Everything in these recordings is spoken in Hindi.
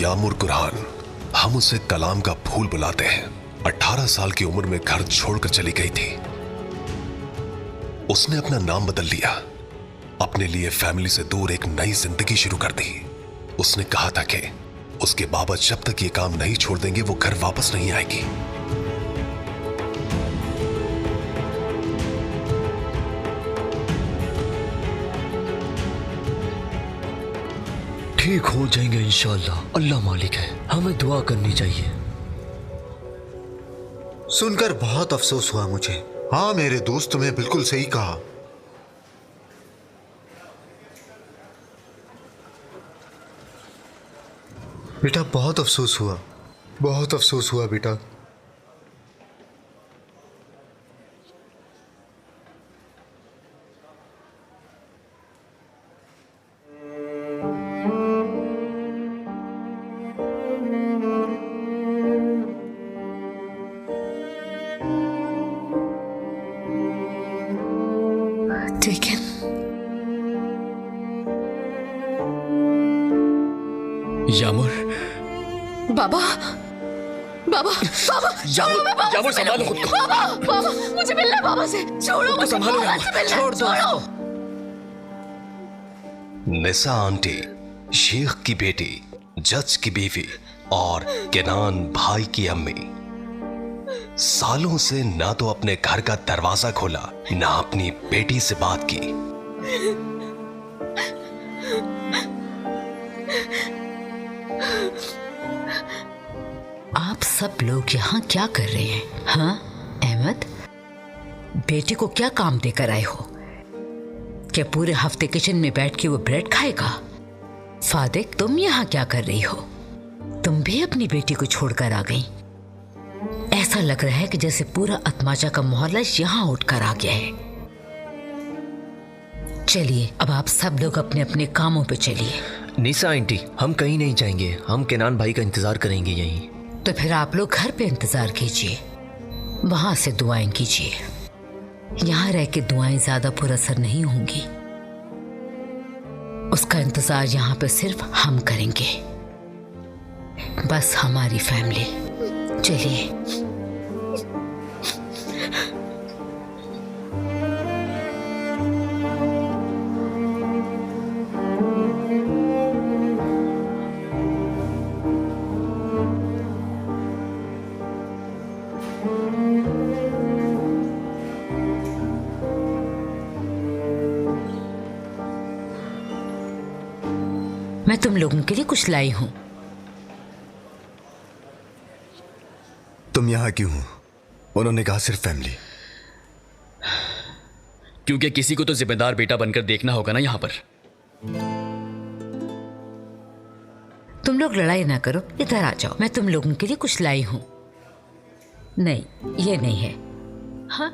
यामुर कुरहान, हम उसे कलाम का फूल बुलाते हैं, 18 साल की उम्र में घर छोड़कर चली गई थी। उसने अपना नाम बदल लिया, अपने लिए फैमिली से दूर एक नई जिंदगी शुरू कर दी। उसने कहा था कि उसके बाबा जब तक ये काम नहीं छोड़ देंगे वो घर वापस नहीं आएगी। ठीक हो जाएंगे इंशाअल्लाह, अल्लाह मालिक है, हमें दुआ करनी चाहिए। सुनकर बहुत अफसोस हुआ मुझे। हाँ मेरे दोस्त, तुम्हें बिल्कुल सही कहा। बेटा बहुत अफसोस हुआ, बहुत अफसोस हुआ बेटा। ठीक है। यामुर, बाबा, बाबा, बाबा, यामुर, यामुर संभालो खुद को। बाबा, बाबा, मुझे मिलना है बाबा से। छोड़ो मुझे, संभालो बाबा यामुर, से मिलना है, छोड़ दो। छोड़ो। निसा आंटी, शेख की बेटी, जज की बीवी और केनान भाई की अम्मी सालों से ना तो अपने घर का दरवाजा खोला, ना अपनी बेटी से बात की। आप सब लोग यहाँ क्या कर रहे हैं? हाँ अहमद, बेटी को क्या काम देकर आए हो? क्या पूरे हफ्ते किचन में बैठ के वो ब्रेड खाएगा? फादिक, तुम यहाँ क्या कर रही हो? तुम भी अपनी बेटी को छोड़कर आ गई। ऐसा लग रहा है कि जैसे पूरा अतमाचा का मोहल्ला यहाँ उठकर आ गया है। चलिए अब आप सब लोग अपने अपने कामों पे चलिए। निसा आंटी, हम कहीं नहीं जाएंगे, हम केनान भाई का इंतजार करेंगे यहीं। तो फिर आप लोग घर पे इंतजार कीजिए, वहां से दुआएं कीजिए। यहाँ रह के दुआएं ज्यादा पुरअसर नहीं होंगी। उसका इंतजार यहाँ पे सिर्फ हम करेंगे, बस हमारी फैमिली। चलिए। मैं तुम लोगों के लिए कुछ लाई हूं। तुम यहाँ क्यों हो? उन्होंने कहा सिर्फ फैमिली। क्योंकि किसी को तो जिम्मेदार बेटा बनकर देखना होगा ना यहाँ पर। तुम लोग लड़ाई ना करो, इधर आ जाओ। मैं तुम लोगों के लिए कुछ लाई हूं। नहीं, ये नहीं है। हाँ?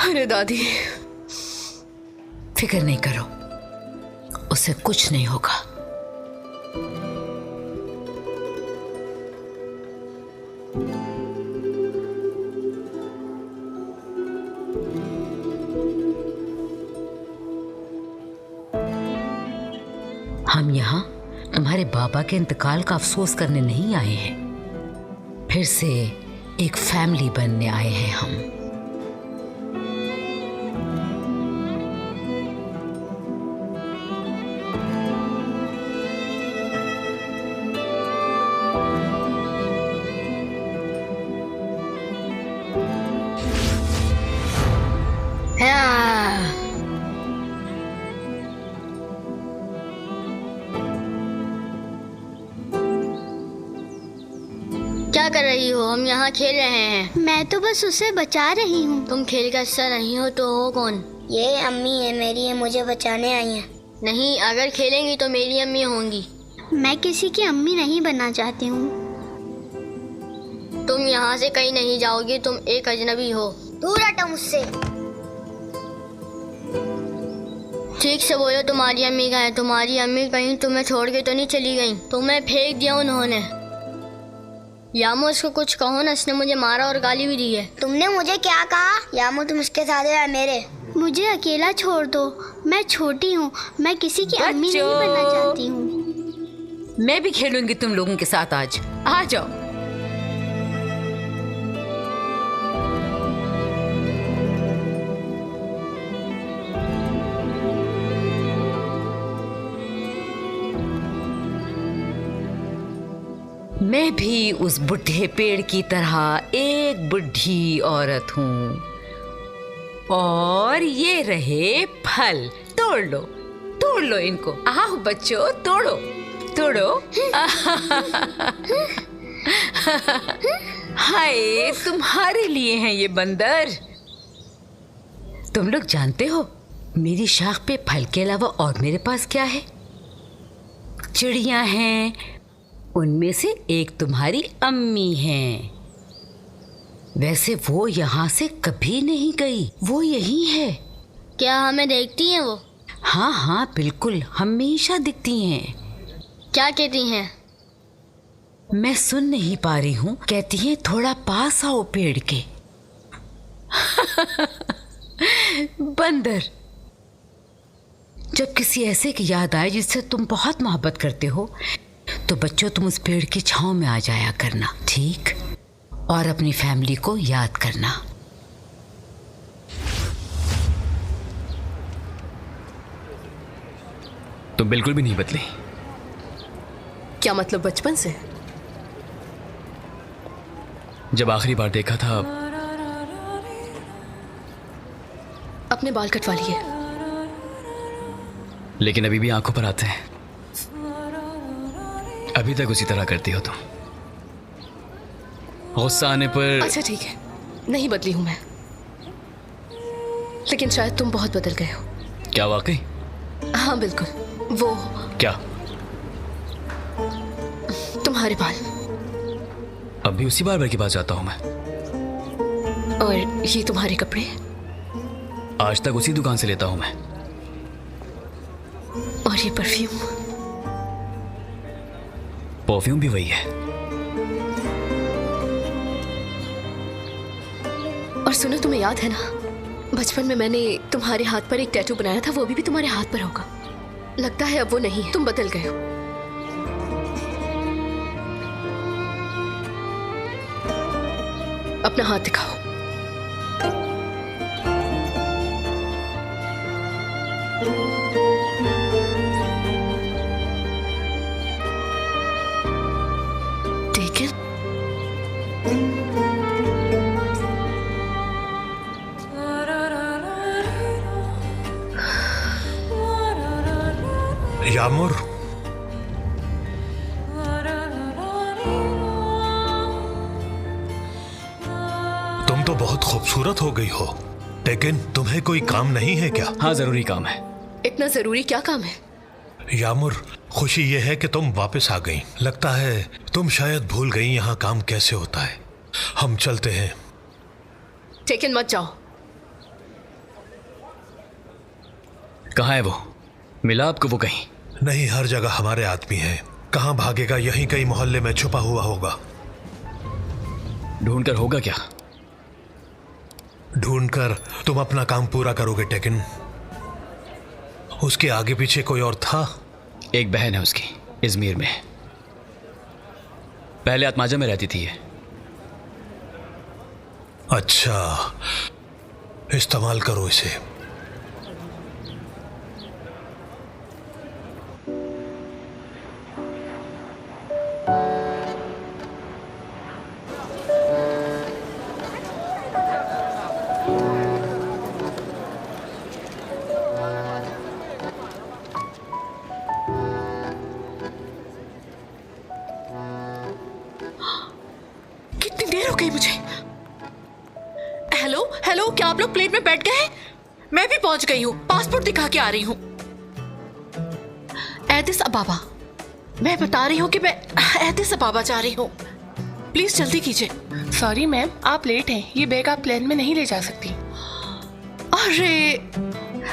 अरे दादी, फिक्र नहीं करो, उसे कुछ नहीं होगा। हम यहाँ तुम्हारे बाबा के इंतकाल का अफसोस करने नहीं आए हैं, फिर से एक फैमिली बनने आए हैं हम। क्या कर रही हो? हम यहाँ खेल रहे हैं। मैं तो बस उसे बचा रही हूँ। तुम खेल का हिस्सा नहीं हो तो हो कौन? ये अम्मी है मेरी, ये मुझे बचाने आई है। नहीं, अगर खेलेंगी तो मेरी अम्मी होंगी। मैं किसी की अम्मी नहीं बनना चाहती हूँ। तुम यहाँ से कहीं नहीं जाओगी, तुम एक अजनबी हो। दूर हटो मुझसे। ठीक से बोलो, तुम्हारी अम्मी कहाँ है? तुम्हारी अम्मी कहीं तुम्हें छोड़ के तो नहीं चली गई? तुम्हें फेंक दिया उन्होंने। यामो, उसको कुछ कहो ना, इसने मुझे मारा और गाली भी दी है। तुमने मुझे क्या कहा? यामो तुम इसके साथ हो या मेरे? मुझे अकेला छोड़ दो, मैं छोटी हूँ, मैं किसी की अम्मी नहीं बच्चों। बनना चाहती हूँ। मैं भी खेलूंगी तुम लोगों के साथ आज। आ जाओ। मैं भी उस बुढ़े पेड़ की तरह एक बुढ़ी औरत हूँ, और ये रहे फल। तोड़ लो इनको। आओ बच्चों, तोड़ो तोड़ो। हाय, तुम्हारे लिए हैं ये बंदर। तुम लोग जानते हो मेरी शाख पे फल के अलावा और मेरे पास क्या है? चिड़ियां हैं, उनमें से एक तुम्हारी अम्मी है। वैसे वो यहाँ से कभी नहीं गई, वो यही है। क्या हमें देखती हैं वो? हाँ हाँ बिल्कुल, हमेशा दिखती हैं। क्या कहती हैं? मैं सुन नहीं पा रही हूँ। कहती हैं थोड़ा पास आओ पेड़ के। बंदर, जब किसी ऐसे की याद आए जिससे तुम बहुत मोहब्बत करते हो, तो बच्चों तुम उस पेड़ की छांव में आ जाया करना, ठीक? और अपनी फैमिली को याद करना। तुम बिल्कुल भी नहीं बदली। क्या मतलब बचपन से? जब आखिरी बार देखा था अपने बाल कटवा लिए, लेकिन अभी भी आंखों पर आते हैं। अभी तक उसी तरह करती हो तुम। गुस्सा आने पर। अच्छा ठीक है, नहीं बदली हूं मैं, लेकिन शायद तुम बहुत बदल गए हो। क्या वाकई? हाँ बिल्कुल। वो क्या? तुम्हारे बाल। अब भी उसी बार के पास जाता हूं मैं। और ये तुम्हारे कपड़े। आज तक उसी दुकान से लेता हूं मैं। और ये परफ्यूम। परफ्यूम भी वही है। और सुनो, तुम्हें याद है ना, बचपन में मैंने तुम्हारे हाथ पर एक टैटू बनाया था, वो भी तुम्हारे हाथ पर होगा। लगता है अब वो नहीं है, तुम बदल गए हो। अपना हाथ दिखाओ। ठीक है। यामुर, तुम तो बहुत खूबसूरत हो गई हो, लेकिन तुम्हें कोई काम नहीं है क्या? हाँ, जरूरी काम है। इतना जरूरी क्या काम है? यामुर, खुशी यह है कि तुम वापस आ गई। लगता है तुम शायद भूल गई यहाँ काम कैसे होता है। हम चलते हैं। टेकन मत जाओ। कहाँ है वो? मिला आपको वो कहीं? नहीं, हर जगह हमारे आदमी हैं। कहाँ भागेगा? यहीं कहीं मोहल्ले में छुपा हुआ होगा। ढूंढकर होगा क्या? ढूंढकर तुम अपना काम पूरा करोगे टेकन। उसके आगे पीछे कोई और था? एक बहन है उसकी, इजमीर में। पहले आत्माजा में रहती थी ये। अच्छा, इस्तेमाल करो इसे। कितनी देर हो गई मुझे। हेलो हेलो, क्या आप लोग प्लेन में बैठ गए? मैं भी पहुंच गई हूँ, पासपोर्ट दिखा के आ रही हूँ। एडिस अबाबा, मैं बता रही हूँ कि मैं एडिस अबाबा जा रही हूँ। प्लीज जल्दी कीजिए। सॉरी मैम, आप लेट हैं। ये बैग आप प्लेन में नहीं ले जा सकती। अरे,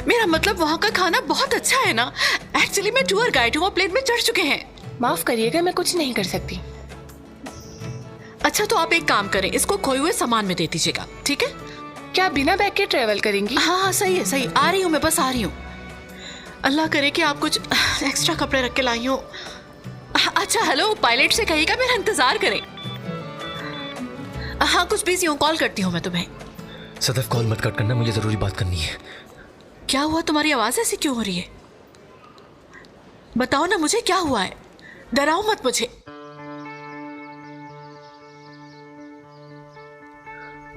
मेरा मतलब वहाँ का खाना बहुत अच्छा है ना। एक्चुअली मैं टूर गाइड हूँ, प्लेन में चढ़ चुके हैं। माफ करिएगा, मैं कुछ नहीं कर सकती। अच्छा तो आप एक काम करें, इसको खोए हुए सामान में दे दीजिएगा, ठीक है? क्या बिना बैग के ट्रेवल करेंगी? हाँ हाँ सही है सही, आ रही हूँ मैं, बस आ रही हूँ। अल्लाह करे कि आप कुछ एक्स्ट्रा कपड़े रख के लाई हो। अच्छा हेलो, पायलट से कहिएगा मेरा इंतजार करें। हाँ कुछ बिजी हूँ, कॉल करती हूँ मैं तुम्हें। सदफ कॉल मत कट करना, मुझे जरूरी बात करनी है। क्या हुआ, तुम्हारी आवाज ऐसी क्यों हो रही है? बताओ ना मुझे क्या हुआ है, डराओ मत मुझे।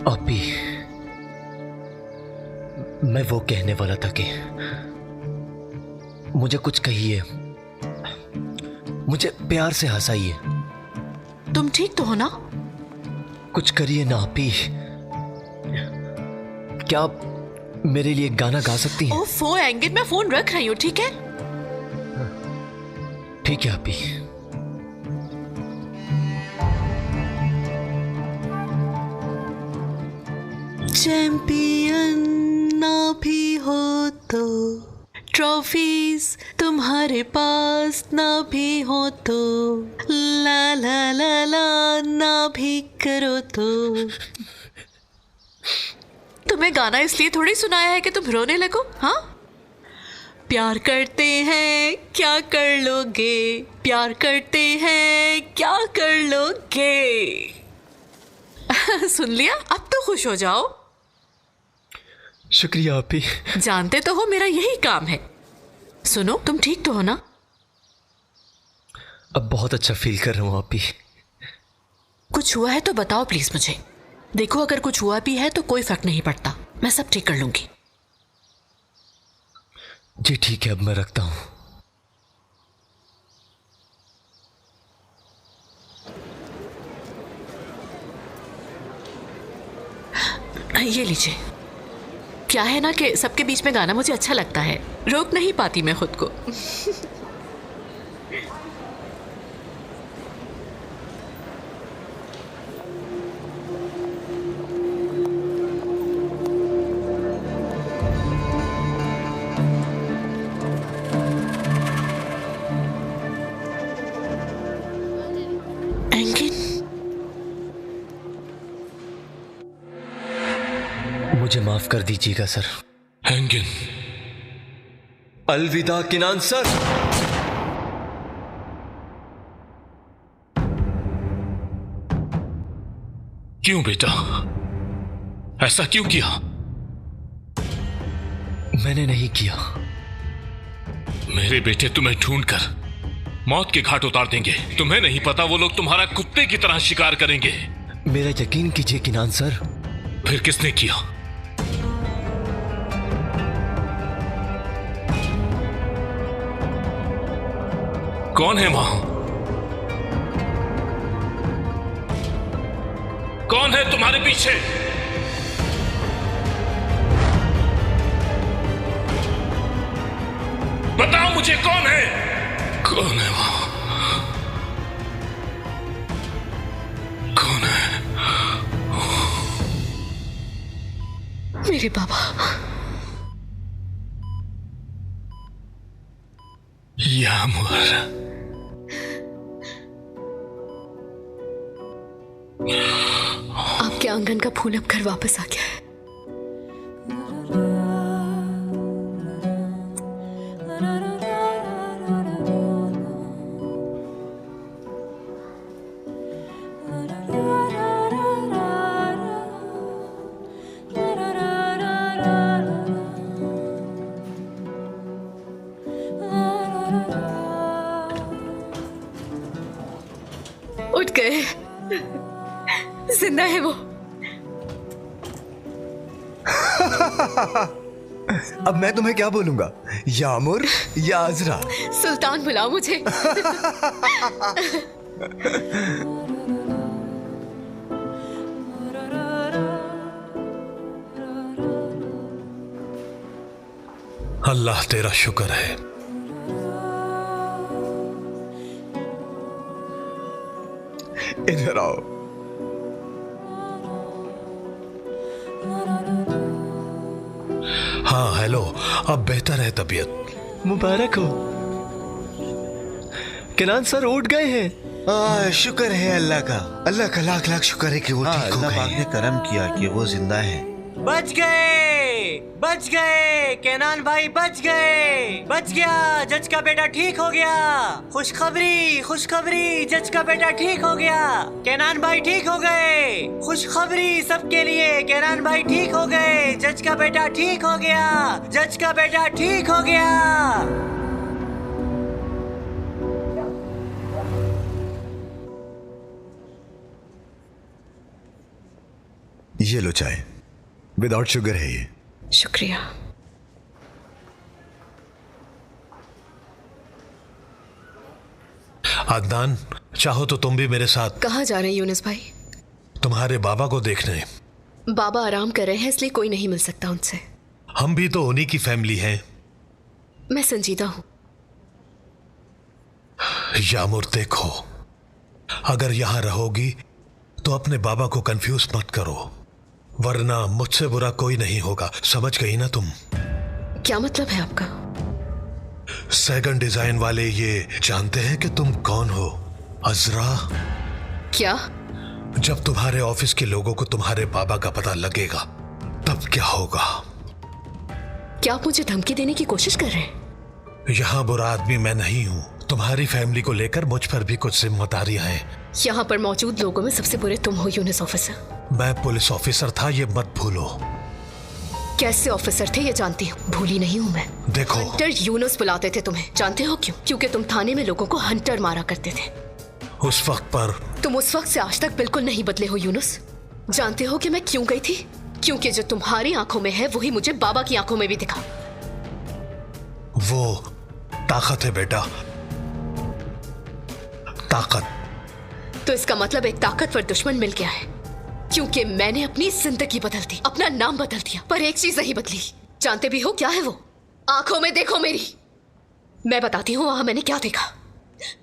अभी मैं वो कहने वाला था कि मुझे कुछ कहिए, मुझे प्यार से हंसाइए। तुम ठीक तो हो ना? कुछ करिए ना आपी। क्या आप मेरे लिए गाना गा सकती हैं? ओफो एंगिल, मैं फोन रख रही हूँ, ठीक है? ठीक है आपी। चैंपियन ना भी हो तो, ट्रॉफीज तुम्हारे पास ना भी हो तो, ला ला ला ला ना भी करो तो। तुम्हें गाना इसलिए थोड़ी सुनाया है कि तुम रोने लगो। हाँ, प्यार करते हैं क्या कर लोगे, प्यार करते हैं क्या कर लोगे। सुन लिया, अब तो खुश हो जाओ। शुक्रिया आपी। जानते तो हो मेरा यही काम है। सुनो, तुम ठीक तो हो ना? अब बहुत अच्छा फील कर रहा हूँ आपी। कुछ हुआ है तो बताओ प्लीज मुझे। देखो अगर कुछ हुआ भी है तो कोई फर्क नहीं पड़ता, मैं सब ठीक कर लूंगी। जी ठीक है, अब मैं रखता हूँ। ये लीजिए। क्या है ना कि सबके बीच में गाना मुझे अच्छा लगता है, रोक नहीं पाती मैं खुद को। मुझे माफ कर दीजिएगा सर। एंगिन। अलविदा किनान सर। क्यों बेटा, ऐसा क्यों किया? मैंने नहीं किया। मेरे बेटे तुम्हें ढूंढकर मौत के घाट उतार देंगे। तुम्हें नहीं पता वो लोग तुम्हारा कुत्ते की तरह शिकार करेंगे। मेरा यकीन कीजिए किनान सर। फिर किसने किया? कौन है वहां? कौन है तुम्हारे पीछे? बताओ मुझे, कौन है? कौन है वहां? कौन है? मेरे बाबा। यामुर। आपके आंगन का फूल अब घर वापस आ गया है। उठ गए, जिंदा है वो। अब मैं तुम्हें क्या बोलूंगा, यामुर या अजरा? सुल्तान बुलाओ मुझे। अल्लाह तेरा शुक्र है। इधर आओ। हाँ हेलो, अब बेहतर है तबीयत? मुबारक हो। किनान सर उठ गए हैं। शुक्र है अल्लाह का। अल्लाह का लाख लाख शुक्र है कि वो ठीक हो अल्लाह पाक गए। ने करम किया कि वो जिंदा है। बच गए, बच गए, केनान भाई बच गए, बच गया, जज का बेटा ठीक हो गया। खुशखबरी, खुशखबरी, जज का बेटा ठीक हो गया, केनान भाई ठीक हो गए। खुशखबरी सबके लिए, केनान भाई ठीक हो गए, जज का बेटा ठीक हो गया, जज का बेटा ठीक हो गया। ये लो चाय, विदाउट शुगर है ये। शुक्रिया। अदनान, चाहो तो तुम भी मेरे साथ। कहाँ जा रहे हैं यूनुस भाई? तुम्हारे बाबा को देखने। बाबा आराम कर रहे हैं, इसलिए कोई नहीं मिल सकता उनसे। हम भी तो उन्हीं की फैमिली हैं। मैं संजीदा हूँ। यामुर देखो, अगर यहाँ रहोगी तो अपने बाबा को कंफ्यूज मत करो, वरना मुझसे बुरा कोई नहीं होगा। समझ गई ना तुम? क्या मतलब है आपका? सेकंड डिजाइन वाले ये जानते हैं कि तुम कौन हो, अजरा? क्या? जब तुम्हारे ऑफिस के लोगों को तुम्हारे बाबा का पता लगेगा तब क्या होगा? क्या आप मुझे धमकी देने की कोशिश कर रहे हैं? यहाँ बुरा आदमी मैं नहीं हूँ। तुम्हारी फैमिली को लेकर मुझ पर भी कुछ जिम्मेदारियां हैं। यहाँ पर मौजूद लोगों में सबसे बुरे तुम हो यूनुस ऑफिसर। मैं पुलिस ऑफिसर था, ये मत भूलो। कैसे ऑफिसर थे ये जानती हूँ, भूली नहीं हूँ मैं। देखो, हंटर यूनुस बुलाते थे तुम्हें, जानते हो क्यों? क्योंकि तुम थाने में लोगों को हंटर मारा करते थे। उस वक्त पर तुम उस वक्त से आज तक बिल्कुल नहीं बदले हो यूनुस। जानते हो कि मैं क्यों गई थी? क्योंकि जो तुम्हारी आंखों में है वही मुझे बाबा की आंखों में भी दिखा। वो ताकत है बेटा, ताकत। तो इसका मतलब एक ताकतवर दुश्मन मिल गया है, क्योंकि मैंने अपनी जिंदगी बदल दी, अपना नाम बदल दिया, पर एक चीज नहीं बदली। जानते भी हो क्या है वो? आंखों में देखो मेरी। मैं बताती हूँ वहां मैंने क्या देखा।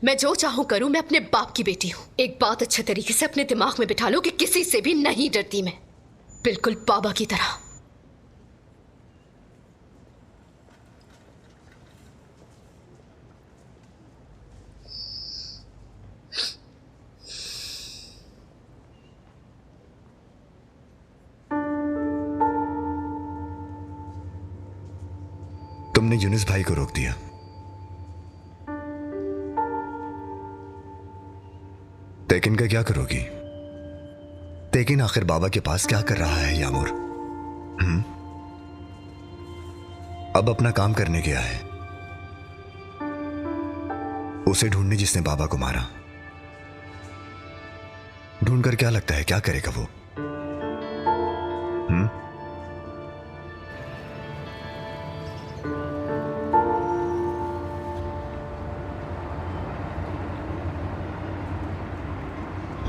मैं जो चाहूं करूं, मैं अपने बाप की बेटी हूं। एक बात अच्छे तरीके से अपने दिमाग में बिठा लो कि किसी से भी नहीं डरती मैं, बिल्कुल बाबा की तरह। तुमने यूनुस भाई को रोक दिया, तेकिन का क्या करोगी? तेकिन आखिर बाबा के पास क्या कर रहा है यामुर? अब अपना काम करने गया है, उसे ढूंढने जिसने बाबा को मारा। ढूंढकर क्या लगता है क्या करेगा वो?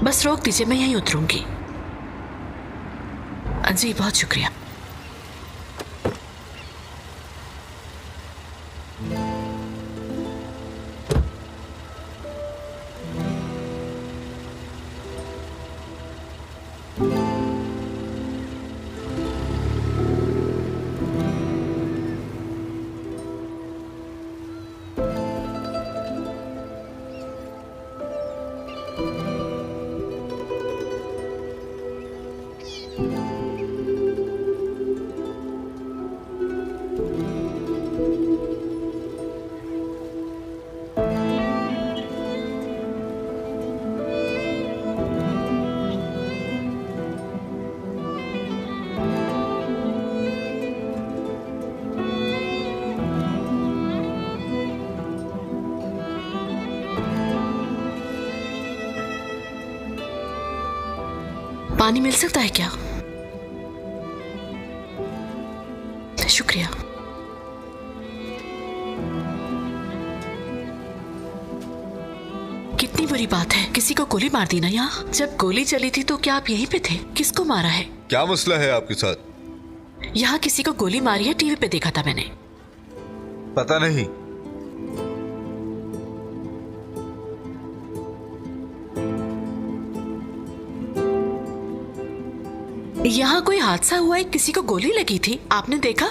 बस रोक दीजिए, मैं यहीं उतरूंगी। जी बहुत शुक्रिया। पानी मिल सकता है क्या? शुक्रिया। कितनी बुरी बात है, किसी को गोली मार दी ना। यहाँ जब गोली चली थी तो क्या आप यहीं पे थे? किसको मारा है? क्या मसला है आपके साथ? यहाँ किसी को गोली मारी है, टीवी पे देखा था मैंने। पता नहीं। यहाँ कोई हादसा हुआ है, किसी को गोली लगी थी, आपने देखा?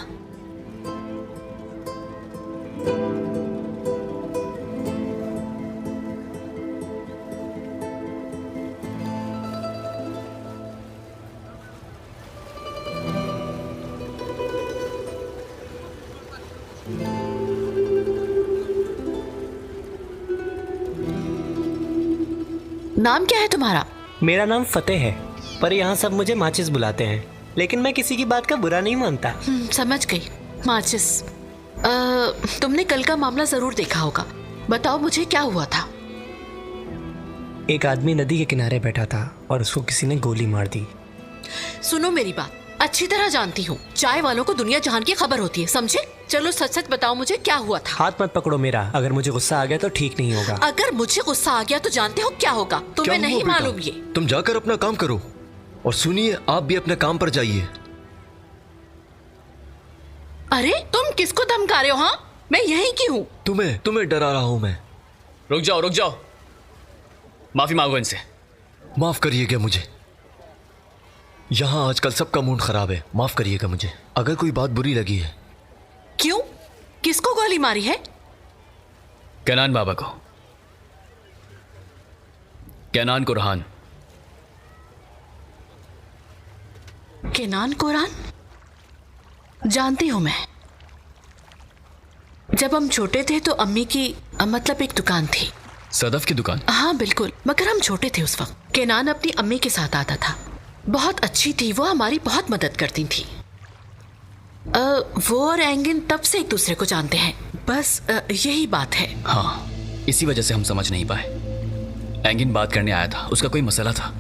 नाम क्या है तुम्हारा? मेरा नाम फतेह है, पर यहाँ सब मुझे माचिस बुलाते हैं, लेकिन मैं किसी की बात का बुरा नहीं मानता। समझ गई, माचिस। तुमने कल का मामला जरूर देखा होगा, बताओ मुझे क्या हुआ था? एक आदमी नदी के किनारे बैठा था और उसको किसी ने गोली मार दी। सुनो मेरी बात, अच्छी तरह जानती हूँ चाय वालों को दुनिया जहान की खबर होती है, समझे? चलो सच सच बताओ मुझे क्या हुआ था। हाथ मत पकड़ो मेरा, अगर मुझे गुस्सा आ गया तो ठीक नहीं होगा। अगर मुझे गुस्सा आ गया तो जानते हो क्या होगा? तुम्हें नहीं मालूम ये? तुम जाकर अपना काम करो और सुनिए, आप भी अपने काम पर जाइए। अरे तुम किसको धमका रहे हो? हाँ, मैं यहीं की हूँ। तुम्हें डरा रहा हूँ मैं। रुक जाओ, माफी मांगो इनसे। माफ करिएगा मुझे, यहाँ आजकल सबका मूड खराब है, माफ करिएगा मुझे। अगर कोई बात बुरी लगी है। क्यों? किसको गोली मारी है? केनान बाबा को, केनान कुरहान। केनान कुरहान? जानती हूं मैं। जब हम छोटे थे तो अम्मी की मतलब एक दुकान थी। सदफ की दुकान? हाँ बिल्कुल, मगर हम छोटे थे उस वक्त। केनान अपनी अम्मी के साथ आता था, बहुत अच्छी थी वो, हमारी बहुत मदद करती थी। वो और एंगिन तब से एक दूसरे को जानते हैं, बस यही बात है। हाँ, इसी वजह से हम समझ नहीं पाए। एंगिन बात करने आया था, उसका कोई मसला था।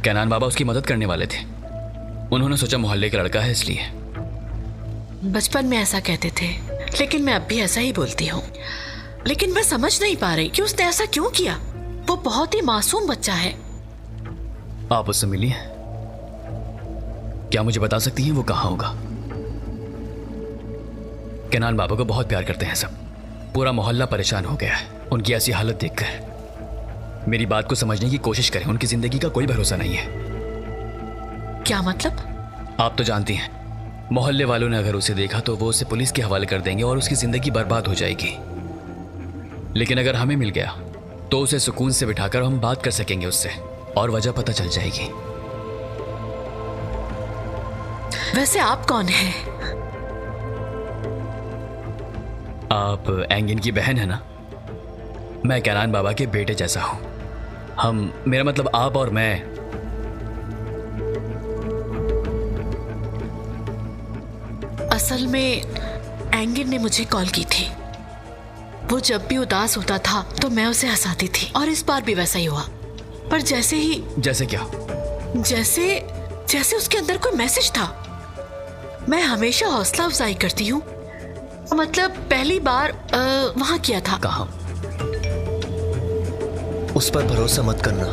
केनान बाबा उसकी मदद करने वाले थे, उन्होंने सोचा मोहल्ले का लड़का है इसलिए। बचपन में ऐसा कहते थे, लेकिन मैं अब भी ऐसा ही बोलती हूँ। लेकिन मैं समझ नहीं पा रही कि उसने ऐसा क्यों किया। वो बहुत ही मासूम बच्चा है। आप उससे मिली हैं? क्या मुझे बता सकती हैं वो कहाँ होगा? केनान बाबा को बहुत प्यार करते हैं सब, पूरा मोहल्ला परेशान हो गया है उनकी ऐसी हालत देखकर। मेरी बात को समझने की कोशिश करें, उनकी जिंदगी का कोई भरोसा नहीं है। क्या मतलब? आप तो जानती हैं, मोहल्ले वालों ने अगर उसे देखा तो वो उसे पुलिस के हवाले कर देंगे और उसकी जिंदगी बर्बाद हो जाएगी। लेकिन अगर हमें मिल गया तो उसे सुकून से बिठाकर हम बात कर सकेंगे उससे और वजह पता चल जाएगी। वैसे आप कौन हैं? आप एंगिन की बहन है ना? मैं केनान बाबा के बेटे जैसा हूं। मेरा मतलब आप और मैं। असल में एंगिन ने मुझे कॉल की थी। वो जब भी उदास होता था तो मैं उसे हंसाती थी, और इस बार भी वैसा ही हुआ। पर जैसे ही... जैसे क्या? जैसे उसके अंदर कोई मैसेज था। मैं हमेशा हौसला अफजाई करती हूँ, मतलब पहली बार वहां किया था। कहाँ? उस पर भरोसा मत करना।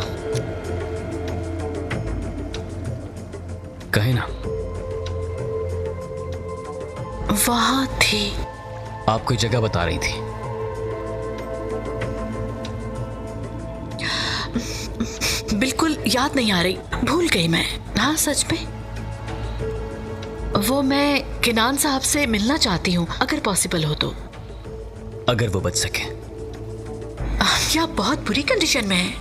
कहे ना। वहां थी। आप कोई जगह बता रही थी। बिल्कुल याद नहीं आ रही, भूल गई मैं। हाँ सच में। वो मैं केनान साहब से मिलना चाहती हूँ, अगर पॉसिबल हो तो। अगर वो बच सके। या बहुत बुरी कंडीशन में है।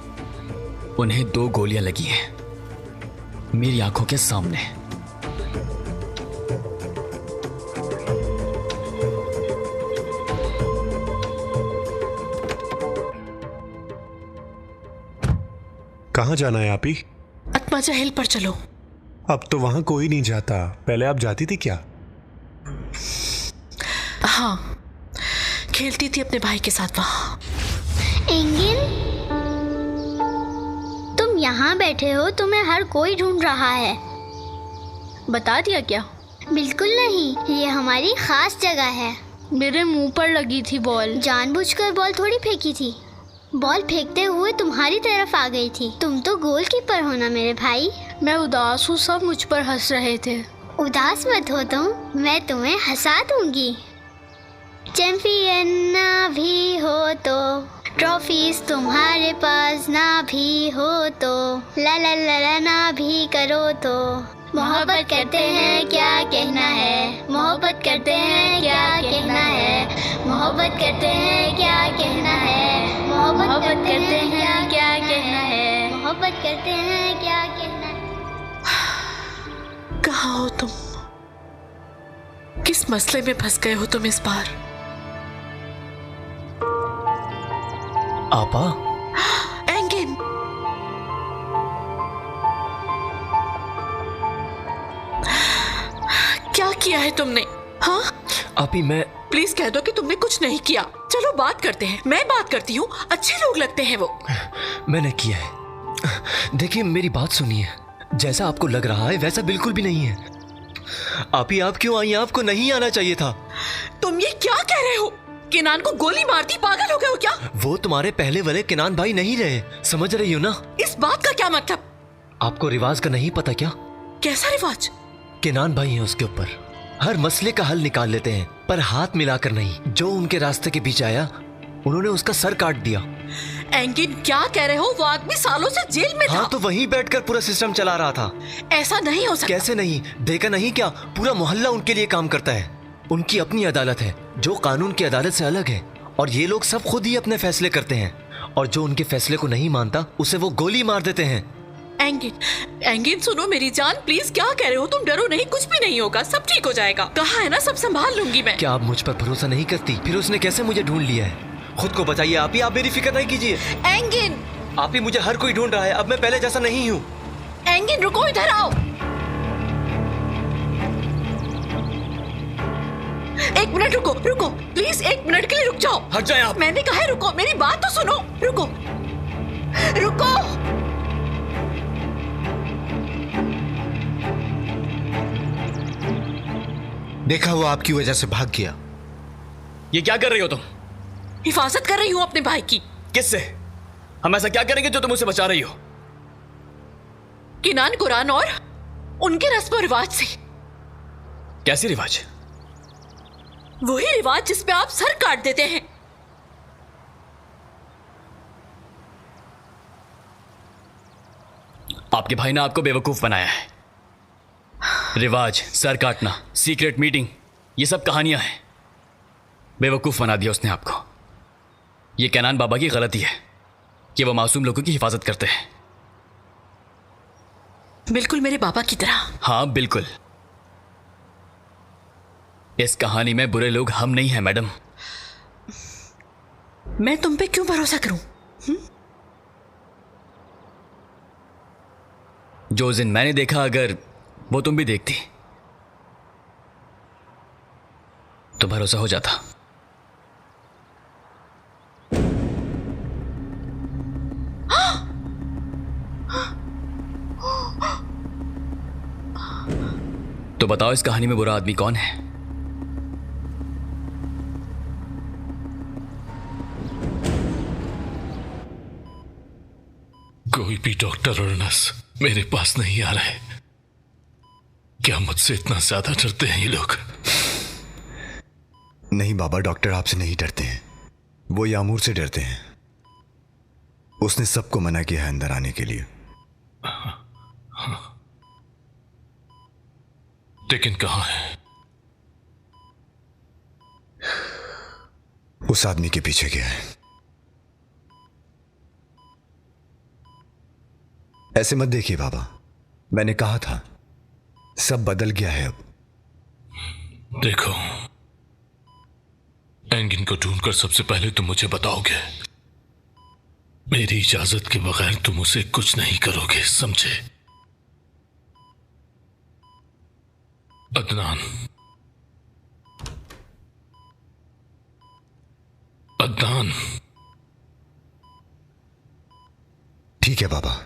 उन्हें 2 गोलियां लगी हैं, मेरी आंखों के सामने। कहाँ जाना है आप ही? अत्माजा हिल पर चलो। अब तो वहां कोई नहीं जाता, पहले आप जाती थी क्या? हाँ, खेलती थी अपने भाई के साथ वहां। एंगिन, तुम यहाँ बैठे हो, तुम्हें हर कोई ढूंढ रहा है। बता दिया क्या? बिल्कुल नहीं, ये हमारी खास जगह है। मेरे मुंह पर लगी थी बॉल। जानबूझकर बॉल थोड़ी फेंकी थी, बॉल फेंकते हुए तुम्हारी तरफ आ गई थी। तुम तो गोलकीपर हो ना मेरे भाई। मैं उदास हूँ, सब मुझ पर हंस रहे थे। उदास मत हो तुम, मैं तुम्हें हंसा दूंगी। चैंपियन ना भी हो तो, ट्रॉफीज तुम्हारे पास ना भी हो तो, ला ला ला ला ना भी करो तो, मोहब्बत करते हैं क्या कहना है, मोहब्बत करते हैं क्या कहना है, मोहब्बत करते हैं क्या कहना है, मोहब्बत करते हैं क्या कहना है, मोहब्बत करते हैं क्या कहना है। कहाँ हो तुम? किस मसले में फंस गए हो तुम इस बार? आपा? एंगिन, क्या किया है तुमने? हाँ आपी मैं प्लीज कह दो कि तुमने कुछ नहीं किया। चलो बात करते हैं, मैं बात करती हूँ, अच्छे लोग लगते हैं वो। मैंने किया है। देखिए मेरी बात सुनिए, जैसा आपको लग रहा है वैसा बिल्कुल भी नहीं है। आपी आप क्यों आई? आपको नहीं आना चाहिए था। तुम ये क्या कह रहे हो? किनान को गोली मार दी? पागल हो गए हो क्या? वो तुम्हारे पहले वाले किनान भाई नहीं रहे, समझ रही हो ना? इस बात का क्या मतलब? आपको रिवाज का नहीं पता क्या? कैसा रिवाज? किनान भाई है, उसके ऊपर हर मसले का हल निकाल लेते हैं, पर हाथ मिलाकर नहीं। जो उनके रास्ते के बीच आया उन्होंने उसका सर काट दिया। एंगिन क्या कह रहे हो? वो आदमी सालों से जेल में था। हाँ तो वहीं बैठकर पूरा सिस्टम चला रहा था। ऐसा नहीं हो सकता। कैसे नहीं? देखा नहीं क्या? पूरा मोहल्ला उनके लिए काम करता है। उनकी अपनी अदालत है जो कानून की अदालत से अलग है, और ये लोग सब खुद ही अपने फैसले करते हैं, और जो उनके फैसले को नहीं मानता उसे वो गोली मार देते हैं। एंगिन सुनो मेरी जान, प्लीज क्या कह रहे हो? तुम डरो नहीं, कुछ भी नहीं होगा, सब ठीक हो जाएगा। कहा है ना सब संभाल लूंगी मैं। क्या आप मुझ पर भरोसा नहीं करती? फिर उसने कैसे मुझे ढूंढ लिया है? खुद को बताइए। आप मेरी फिक्र नहीं कीजिए। एंगिन आप ही मुझे हर कोई ढूंढ रहा है, अब मैं पहले जैसा नहीं हूँ। एंगिन रुको, इधर आओ। एक मिनट रुको, रुको प्लीज, एक मिनट के लिए रुक जाओ। हट जाए आप। मैंने कहा है रुको, मेरी बात तो सुनो। रुको रुको। देखा वो आपकी वजह से भाग गया। ये क्या कर रही हो तुम? हिफाजत कर रही हूँ अपने भाई की। किससे? हम ऐसा क्या करेंगे जो तुम उसे बचा रही हो? किनान कुरान और उनके रस्म और रिवाज से। कैसी रिवाज? वही रिवाज जिसपे आप सर काट देते हैं। आपके भाई ने आपको बेवकूफ बनाया है। रिवाज, सर काटना, सीक्रेट मीटिंग, ये सब कहानियां हैं। बेवकूफ बना दिया उसने आपको। ये कैनान बाबा की गलती है कि वो मासूम लोगों की हिफाजत करते हैं। बिल्कुल मेरे बाबा की तरह। हाँ बिल्कुल। इस कहानी में बुरे लोग हम नहीं हैं मैडम। मैं तुम पे क्यों भरोसा करूं? जो दिन मैंने देखा, अगर वो तुम भी देखती तो भरोसा हो जाता। तो बताओ इस कहानी में बुरा आदमी कौन है? कोई भी डॉक्टर और नर्स मेरे पास नहीं आ रहे। क्या मुझसे इतना ज्यादा डरते हैं ये लोग? नहीं बाबा, डॉक्टर आपसे नहीं डरते हैं, वो यामूर से डरते हैं। उसने सबको मना किया है अंदर आने के लिए। लेकिन कहां है? उस आदमी के पीछे गया है। ऐसे मत देखिए बाबा, मैंने कहा था सब बदल गया है अब। देखो, एंगिन को ढूंढकर सबसे पहले तुम मुझे बताओगे। मेरी इजाजत के बगैर तुम उसे कुछ नहीं करोगे, समझे? अदनान, अदनान। ठीक है बाबा।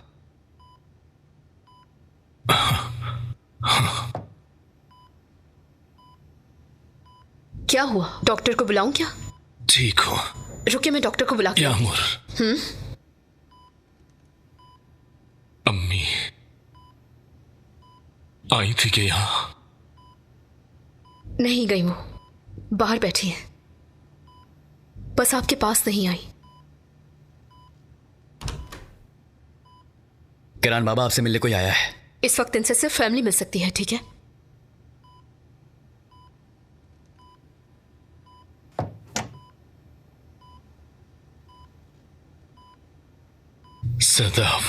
क्या हुआ? डॉक्टर को बुलाऊं क्या? ठीक हो। रुके, मैं डॉक्टर को बुला के यामूर, अम्मी आई थी कि यहां? नहीं गई, वो बाहर बैठी है, बस आपके पास नहीं आई। किरान बाबा आपसे मिलने कोई आया है? इस वक्त इनसे सिर्फ फैमिली मिल सकती है, ठीक है? सदाफ,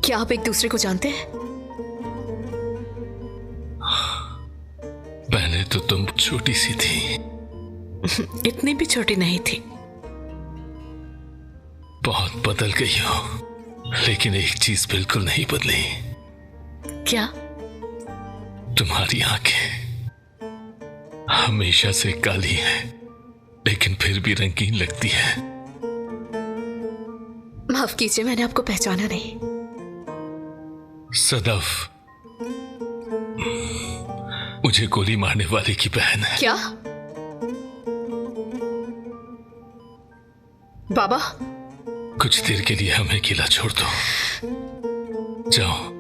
क्या आप एक दूसरे को जानते हैं? पहले तो तुम छोटी सी थी। इतनी भी छोटी नहीं थी। बहुत बदल गई हो, लेकिन एक चीज बिल्कुल नहीं बदली। क्या? तुम्हारी आंखें हमेशा से काली हैं, लेकिन फिर भी रंगीन लगती है। माफ कीजिए, मैंने आपको पहचाना नहीं। सदफ, मुझे गोली मारने वाले की बहन है। क्या? बाबा, कुछ देर के लिए हमें अकेला छोड़ दो। जाओ।